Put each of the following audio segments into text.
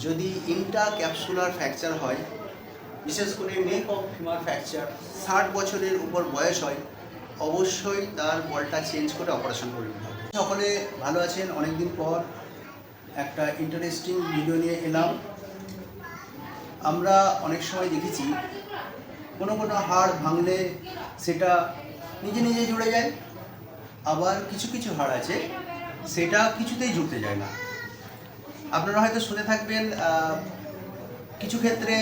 যদি ইন্ট্রাক্যাপসুলার ফ্র্যাকচার হয়, বিশেষ করে নেক অফ ফিমার ফ্র্যাকচার, 60 বছরের উপর বয়স হয়, অবশ্যই তার বলটা চেঞ্জ করে অপারেশন করে নিতে হবে। সকলে ভালো আছেন? অনেকদিন পর একটা ইন্টারেস্টিং ভিডিও নিয়ে এলাম। আমরা অনেক সময় দেখেছি কোনো হাড় ভাঙলে সেটা নিজে নিজে জুড়ে যায়, আবার কিছু কিছু হাড় আছে সেটা কিছুতেই জুড়তে যায় না। আপনারা হয়তো শুনে থাকবেন কিছু ক্ষেত্রে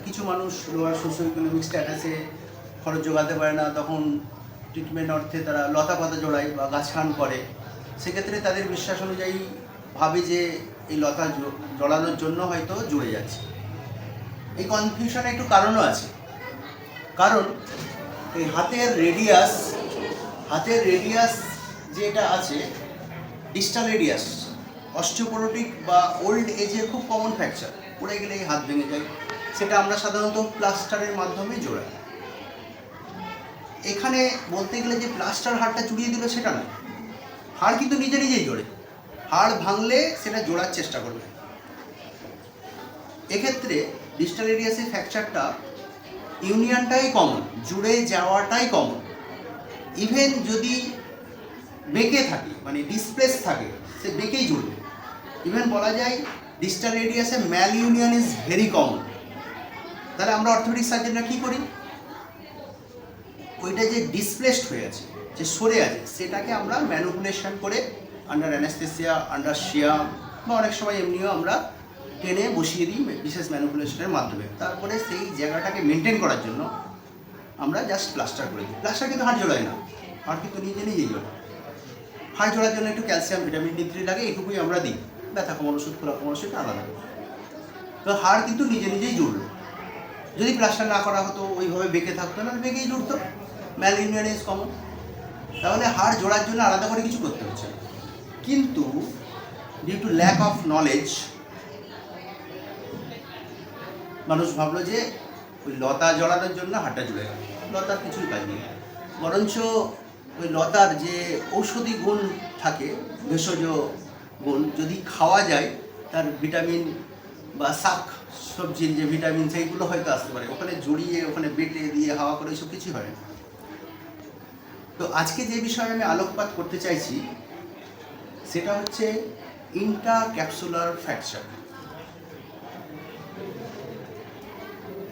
কিছু মানুষ লোয়ার সোশিও ইকোনমিক স্ট্যাটাসে খরচ জোগাতে পারে না, তখন ট্রিটমেন্ট অর্থে তারা লতা পাতা জোড়ায় বা গাছখান করে। সেক্ষেত্রে তাদের বিশ্বাস অনুযায়ী ভাবে যে এই লতা জড়ানোর জন্য হয়তো জুড়ে যাচ্ছে। এই কনফিউশনে একটু কারণও আছে। কারণ এই হাতের রেডিয়াস যেটা আছে, ডিস্টাল রেডিয়াস, অস্টিওপোরোটিক বা ওল্ড এজের খুব কমন ফ্র্যাকচার, পড়ে গেলে হাত ভেঙে যায়। সেটা আমরা সাধারণত প্লাস্টারের মাধ্যমে জোড়াই। এখানে বলতে গেলে যে প্লাস্টার হাড়টা জুড়িয়ে দিল সেটা নয়, হাড় কিন্তু নিজে নিজেই জোড়ে। হাড় ভাঙলে সেটা জোড়ার চেষ্টা করবে। এক্ষেত্রে ডিস্টাল রেডিয়াসের ফ্র্যাকচারটা ইউনিয়নটাই কমন, জুড়ে যাওয়াটাই কমন। ইভেন যদি বেঁকে থাকে, মানে ডিসপ্লেস থাকে, সে বেঁকেই জুড়বে। ইভেন বলা যায় ডিস্টাল রেডিয়াসে malunion is very common. তাহলে আমরা অর্থোপেডিক সার্জনরা কী করি? ওইটা যে ডিসপ্লেসড হয়ে আছে, যে সরে আছে, সেটাকে আমরা ম্যানুপুলেশন করে আন্ডার অ্যানেস্থেসিয়া, আন্ডার শিয়াম বা অনেক সময় এমনিও আমরা টেনে বসিয়ে দিই বিশেষ ম্যানুপুলেশনের মাধ্যমে। তারপরে সেই জায়গাটাকে মেনটেন করার জন্য আমরা জাস্ট প্লাস্টার করে দিই। প্লাস্টার কিন্তু হাড় জোড়ায় না, হাড় কিন্তু নিজে নিজেই জোড়ায়। হাড় জোড়ার জন্য একটু ক্যালসিয়াম, ভিটামিন D3 লাগে, এইটুকুই আমরা দিই। ব্যথা কমার ওষুধ, খোলা কমার ওষুধ আলাদা। তো হাড় কিন্তু নিজে নিজেই জুড়লো। যদি প্লাস্টার না করা হতো, ওইভাবে বেঁকে থাকতো না, বেঁকেই জুড়তো। ম্যাল ইউনিয়ন ইজ কমন। তাহলে হাড় জোড়ার জন্য আলাদা করে কিছু করতে হচ্ছে। কিন্তু due to lack of knowledge মানুষ ভাবলো যে ওই লতা জড়ানোর জন্য হাড়টা জুড়ে গেল। লতার কিছুই কাজ নেই, বরঞ্চ ওই লতার যে ঔষধি গুণ থাকে, ভেষজ গুণ, যদি খাওয়া যায় তার ভিটামিন বা শাক সবজির যে ভিটামিন সেইগুলো হয়তো আসতে পারে। ওখানে জড়িয়ে, ওখানে বেটে দিয়ে হাওয়া করে এসব কিছুই হয় না। তো আজকে যে বিষয়ে আমি আলোকপাত করতে চাইছি সেটা হচ্ছে ইন্ট্রাক্যাপসুলার ফ্র্যাকচার।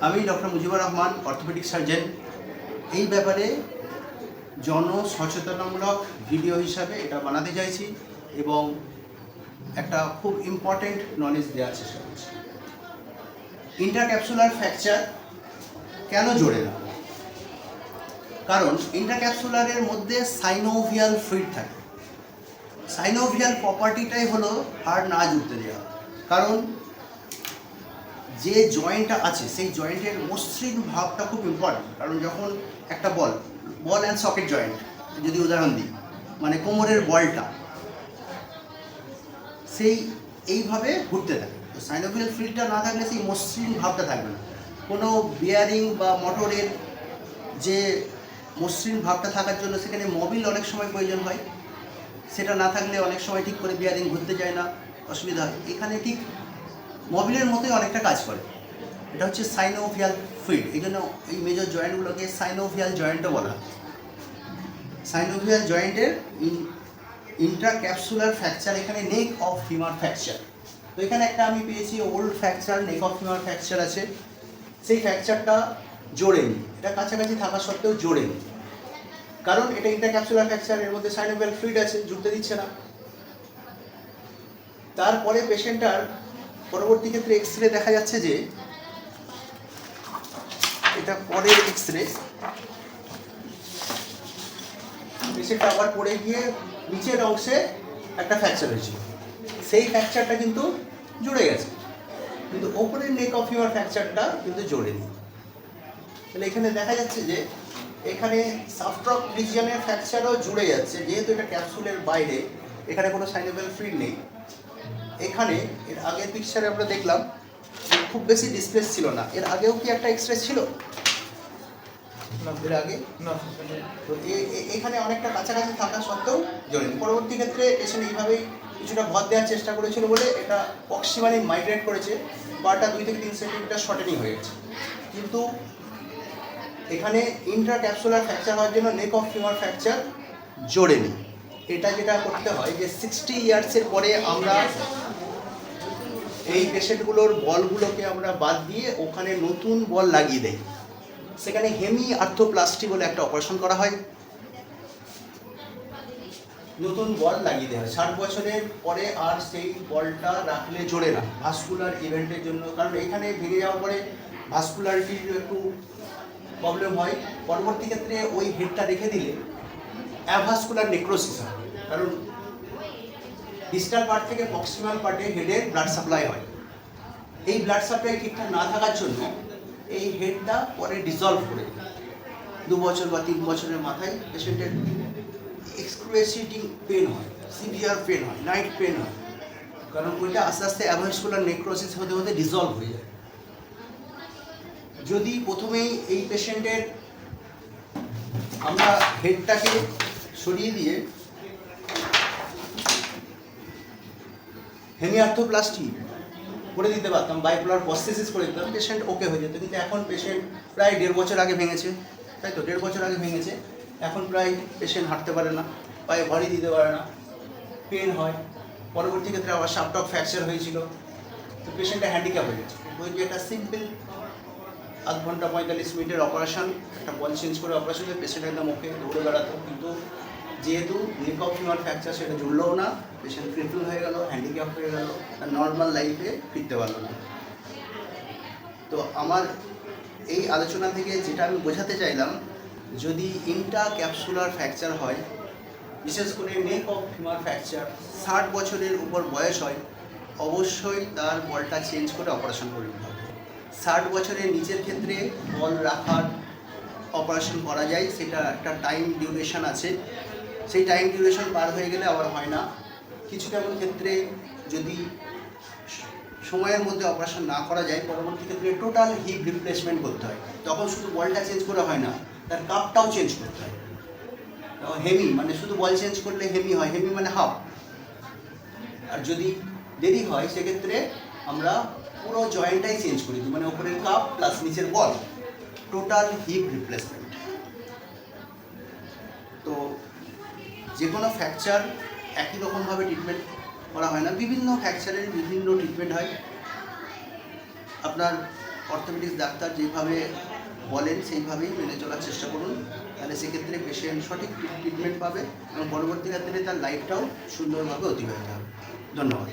আমি doctor Mujibur Rahman, orthopaedic surgeon. এই ব্যাপারে জনসচেতনামূলক ভিডিও হিসাবে এটা বানাতে চাইছি এবং একটা খুব ইম্পর্টেন্ট নলেজ দেওয়ার চেষ্টা করছি। ইন্ট্রাক্যাপসুলার ফ্র্যাকচার কেন জোড়ে না? কারণ ইন্ট্রাক্যাপসুলারের মধ্যে সাইনোভিয়াল ফ্লুইড থাকে। সাইনোভিয়াল প্রপার্টিটাই হলো হাড় না জুড়তে দেওয়া। কারণ যে জয়েন্টটা আছে সেই জয়েন্টের মসৃণ ভাবটা খুব ইম্পর্টেন্ট। কারণ যখন একটা বল অ্যান্ড সকেট জয়েন্ট যদি উদাহরণ দিই, মানে কোমরের বলটা সেই এইভাবে ঘুরতে থাকে। তো সাইনোভিয়াল ফ্লুইডটা না থাকলে সেই মসৃণ ভাবটা থাকবে না। কোনো বিয়ারিং বা মোটরের যে মসৃণ ভাবটা থাকার জন্য সেখানে মোবিল অনেক সময় প্রয়োজন হয়। সেটা না থাকলে অনেক সময় ঠিক করে বিয়ারিং ঘুরতে যায় না, অসুবিধা হয়। এখানে ঠিক মোবিলের মতোই অনেকটা কাজ করে। এটা হচ্ছে সাইনোভিয়াল ফ্লুইড। এই জন্য এই মেজর জয়েন্টগুলোকে সাইনোভিয়াল জয়েন্টও বলা হয়। সাইনোভিয়াল জয়েন্টের ইন্ট্রাক্যাপসুলার ফ্র্যাকচার, এখানে নেক অফ ফিমার ফ্র্যাকচার। তো এখানে একটা আমি পেয়েছি old fracture, neck of femur fracture আছে। সেই ফ্র্যাকচারটা জোড়েনি, এটা কাছাকাছি থাকা সত্ত্বেও জোড়েনি। কারণ এটা ইন্ট্রাক্যাপসুলার ফ্র্যাকচার, এর মধ্যে সাইনোভিয়াল ফ্লুইড আছে, জুড়তে দিচ্ছে না। তারপরে পেশেন্টটার পরবর্তী ক্ষেত্রে এক্স-রে দেখা যাচ্ছে যে এটা পরের এক্স-রে, পেশেন্টটা আবার পড়ে গিয়ে নিচের অংশে একটা ফ্র্যাকচার হয়েছিল। সেই ফ্র্যাকচারটা কিন্তু জুড়ে গেছে, কিন্তু ওপরের নেক অফ ফিমার ফ্র্যাকচারটা কিন্তু জোড়েনি। তাহলে এখানে দেখা যাচ্ছে যে এখানে সাবট্রক রিজিয়নের ফ্র্যাকচারও জুড়ে যাচ্ছে, যেহেতু এটা ক্যাপসুলের বাইরে, এখানে কোনো সাইনোভিয়াল ফ্লুইড নেই। এখানে এর আগের পিকচারে আমরা দেখলাম খুব বেশি ডিসপ্লেস ছিল না। এর আগেও কি একটা এক্সপ্রেস ছিল? এর আগে না। তো এখানে অনেকটা কাছাকাছি থাকা সত্ত্বেও জোড়েনি। পরবর্তী ক্ষেত্রে পেশেন্ট এইভাবেই কিছুটা ভর দেওয়ার চেষ্টা করেছিল বলে এটা প্রক্সিমালি মাইগ্রেট করেছে, পাটা 2 থেকে 3 সেন্টিমিটার শর্টেনিং হয়ে গেছে। কিন্তু এখানে ইন্ট্রাক্যাপসুলার ফ্র্যাকচার হওয়ার জন্য নেক অফ ফিমার ফ্র্যাকচার জোড়েনি। এটা যেটা করতে হয় যে 60 ইয়ার্সের পরে আমরা এই পেশেন্টগুলোর বলগুলোকে আমরা বাদ দিয়ে ওখানে নতুন বল লাগিয়ে দেই। সেখানে হেমি আর্থোপ্লাস্টি বলে একটা অপারেশন করা হয়, নতুন বল লাগিয়ে দেওয়া হয়। 60 বছরের পরে আর সেই বলটা রাখলে জোড়ে না ভাস্কুলার ইভেন্টের জন্য, কারণ এখানে ভেঙে যাওয়ার পরে ভাস্কুলারিটির একটু প্রবলেম হয়। পরবর্তী ক্ষেত্রে ওই হেডটা রেখে দিলে অ্যাভাস্কুলার নেক্রোসিস হয়, কারণ ডিস্টাল পার্ট থেকে প্রক্সিমাল পার্টে হেডের ব্লাড সাপ্লাই হয়। এই ব্লাড সাপ্লাই ঠিকঠাক না থাকার জন্য এই হেডটা পরে ডিসলভ করে 2 বছর বা 3 বছরের মাথায় পেশেন্টের এক্সক্রুসিয়েটিং পেন হয়, সিভিয়ার পেন হয়, নাইট পেন হয়, কারণ ওইটা আস্তে আস্তে অ্যাভাস্কুলার নেক্রোসিস হতে হতে ডিসলভ হয়ে যায়। যদি প্রথমেই এই পেশেন্টের আমরা হেডটাকে সরিয়ে দিয়ে হেমিআর্থোপ্লাস্টি করে দিতে পারতাম, বাইপোলার প্রস্থেসিস করে দিতাম, পেশেন্ট ওকে হয়ে যেত। কিন্তু এখন পেশেন্ট প্রায় 1.5 বছর আগে ভেঙেছে, তাই তো 1.5 বছর আগে ভেঙেছে, এখন প্রায় পেশেন্ট হাঁটতে পারে না, পায়ে ভারী দিতে পারে না, পেন হয়। পরবর্তী ক্ষেত্রে আবার শাফট ফ্র্যাকচার হয়েছিল, তো পেশেন্টটা হ্যান্ডিক্যাপ হয়ে গেছে। ওই যে একটা সিম্পল আধ ঘন্টা 45 মিনিটের অপারেশন, একটা বল চেঞ্জ করে অপারেশন করে পেশেন্ট একদম ওকে দৌড়ে বেড়াতো। কিন্তু যেহেতু নেক অফ ফিমার ফ্র্যাকচার সেটা জুড়লেও না, পেশেন্ট ক্রিপল হয়ে গেল, হ্যান্ডিক্যাপ হয়ে গেল, আর নর্মাল লাইফে ফিরতে পারলো না। তো আমার এই আলোচনা থেকে যেটা আমি বোঝাতে চাইলাম, যদি ইন্ট্রাক্যাপসুলার ফ্র্যাকচার হয়, বিশেষ করে নেক অফ ফিমার ফ্র্যাকচার 60 বছরের উপর বয়স হয়, অবশ্যই তার বলটা চেঞ্জ করে অপারেশন করে নিতে হবে। 60 বছরের নিচের ক্ষেত্রে বল রাখার অপারেশন করা যায়, সেটা একটা টাইম ডিউরেশন আছে, সেই টাইম ডিউরেশন পার হয়ে গেলে আবার হয় না। কিছু কেমন ক্ষেত্রে যদি সময়ের মধ্যে অপারেশন না করা যায়, পরবর্তী ক্ষেত্রে টোটাল হিপ রিপ্লেসমেন্ট করতে হয়। তখন শুধু বলটা চেঞ্জ করা হয় না, তার কাপটাও চেঞ্জ করতে হয়। হেমি মানে শুধু বল চেঞ্জ করলে হেমি হয়, হেমি মানে হাফ। আর যদি দেরি হয় সেক্ষেত্রে আমরা পুরো জয়েন্টটাই চেঞ্জ করে দিই, মানে ওপরের কাপ প্লাস নিচের বল, টোটাল হিপ রিপ্লেসমেন্ট। তো যে কোনো ফ্র্যাকচার একই রকমভাবে ট্রিটমেন্ট করা হয় না, বিভিন্ন ফ্র্যাকচারের বিভিন্ন ট্রিটমেন্ট হয়। আপনার অর্থোপেডিক্স ডাক্তার যেভাবে বলেন সেইভাবেই মেনে চলার চেষ্টা করুন, তাহলে সেক্ষেত্রে পেশেন্ট সঠিক ট্রিটমেন্ট পাবে এবং পরবর্তী ক্ষেত্রে তার লাইফটাও সুন্দরভাবে অতিবাহিত হবে। ধন্যবাদ।